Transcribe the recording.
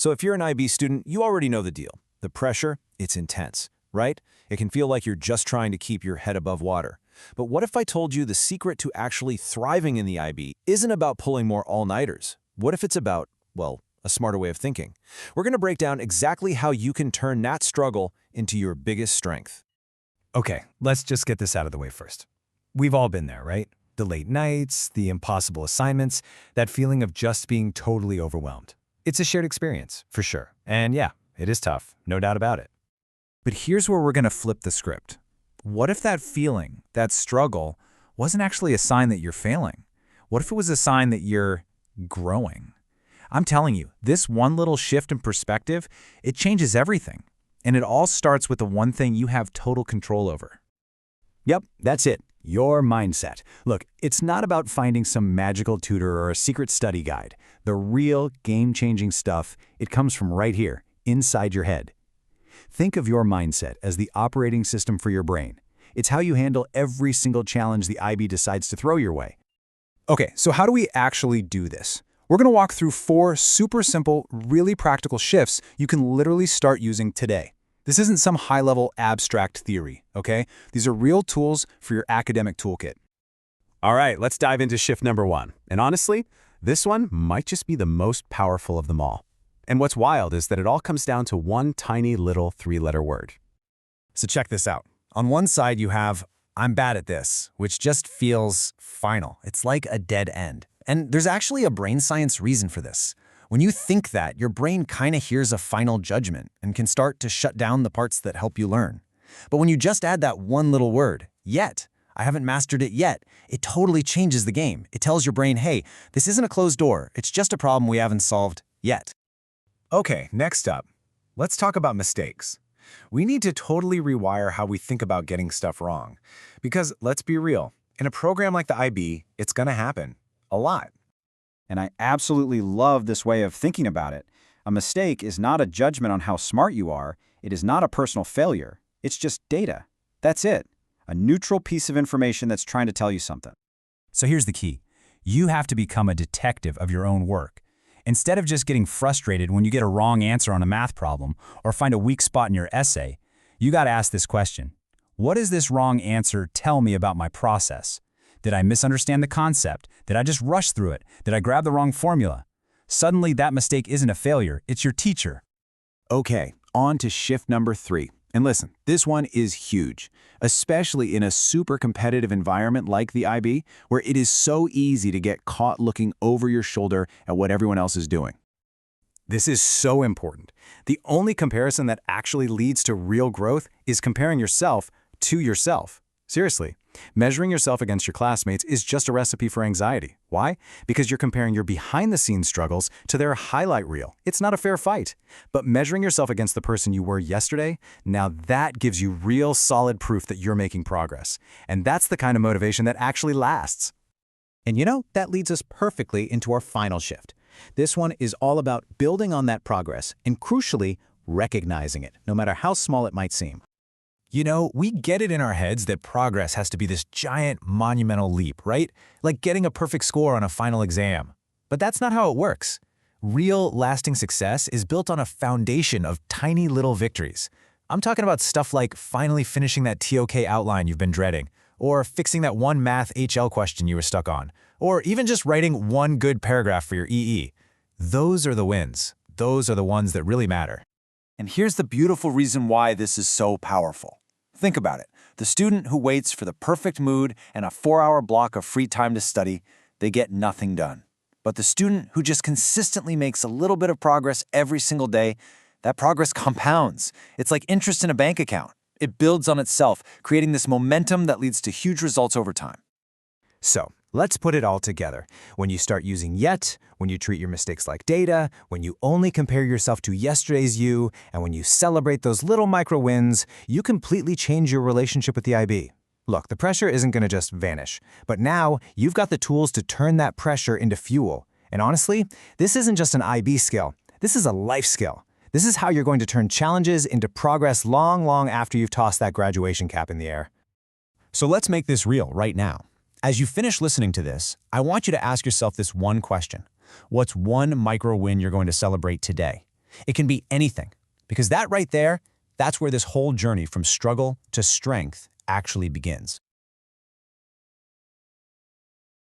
So if you're an IB student, you already know the deal. The pressure, it's intense, right? It can feel like you're just trying to keep your head above water. But what if I told you the secret to actually thriving in the IB isn't about pulling more all-nighters? What if it's about, well, a smarter way of thinking? We're going to break down exactly how you can turn that struggle into your biggest strength. Okay, let's just get this out of the way first. We've all been there, right? The late nights, the impossible assignments, that feeling of just being totally overwhelmed. It's a shared experience, for sure. And yeah, it is tough, no doubt about it. But here's where we're going to flip the script. What if that feeling, that struggle, wasn't actually a sign that you're failing? What if it was a sign that you're growing? I'm telling you, this one little shift in perspective, it changes everything. And it all starts with the one thing you have total control over. Yep, that's it. Your mindset. Look, it's not about finding some magical tutor or a secret study guide. The real game-changing stuff, it comes from right here, inside your head. Think of your mindset as the operating system for your brain. It's how you handle every single challenge the IB decides to throw your way. Okay, so how do we actually do this? We're going to walk through 4 super simple, really practical shifts you can literally start using today. This isn't some high-level abstract theory, okay? These are real tools for your academic toolkit. All right, let's dive into shift number 1. And honestly, this one might just be the most powerful of them all. And what's wild is that it all comes down to one tiny little 3-letter word. So check this out. On one side, you have, I'm bad at this, which just feels final. It's like a dead end. And there's actually a brain science reason for this. When you think that, your brain kind of hears a final judgment and can start to shut down the parts that help you learn. But when you just add that one little word, yet, I haven't mastered it yet, it totally changes the game. It tells your brain, hey, this isn't a closed door. It's just a problem we haven't solved yet. Okay, next up, let's talk about mistakes. We need to totally rewire how we think about getting stuff wrong. Because let's be real, in a program like the IB, it's going to happen. A lot. And I absolutely love this way of thinking about it. A mistake is not a judgment on how smart you are. It is not a personal failure. It's just data. That's it. A neutral piece of information that's trying to tell you something. So here's the key. You have to become a detective of your own work. Instead of just getting frustrated when you get a wrong answer on a math problem or find a weak spot in your essay, you got to ask this question. What does this wrong answer tell me about my process? Did I misunderstand the concept? Did I just rush through it? Did I grab the wrong formula? Suddenly, that mistake isn't a failure, it's your teacher. Okay, on to shift number 3. And listen, this one is huge, especially in a super competitive environment like the IB, where it is so easy to get caught looking over your shoulder at what everyone else is doing. This is so important. The only comparison that actually leads to real growth is comparing yourself to yourself. Seriously, measuring yourself against your classmates is just a recipe for anxiety. Why? Because you're comparing your behind-the-scenes struggles to their highlight reel. It's not a fair fight. But measuring yourself against the person you were yesterday, now that gives you real solid proof that you're making progress. And that's the kind of motivation that actually lasts. And you know, that leads us perfectly into our final shift. This one is all about building on that progress and, crucially, recognizing it, no matter how small it might seem. You know, we get it in our heads that progress has to be this giant, monumental leap, right? Like getting a perfect score on a final exam. But that's not how it works. Real, lasting success is built on a foundation of tiny little victories. I'm talking about stuff like finally finishing that TOK outline you've been dreading, or fixing that one math HL question you were stuck on, or even just writing one good paragraph for your EE. Those are the wins. Those are the ones that really matter. And here's the beautiful reason why this is so powerful. Think about it. The student who waits for the perfect mood and a 4-hour block of free time to study, they get nothing done. But the student who just consistently makes a little bit of progress every single day, that progress compounds. It's like interest in a bank account. It builds on itself, creating this momentum that leads to huge results over time. So, let's put it all together. When you start using yet, when you treat your mistakes like data, when you only compare yourself to yesterday's you, and when you celebrate those little micro wins, you completely change your relationship with the IB. Look, the pressure isn't going to just vanish, but now you've got the tools to turn that pressure into fuel. And honestly, this isn't just an IB skill. This is a life skill. This is how you're going to turn challenges into progress long after you've tossed that graduation cap in the air. So let's make this real right now. As you finish listening to this, I want you to ask yourself this one question. What's one micro win you're going to celebrate today? It can be anything, because that right there, that's where this whole journey from struggle to strength actually begins.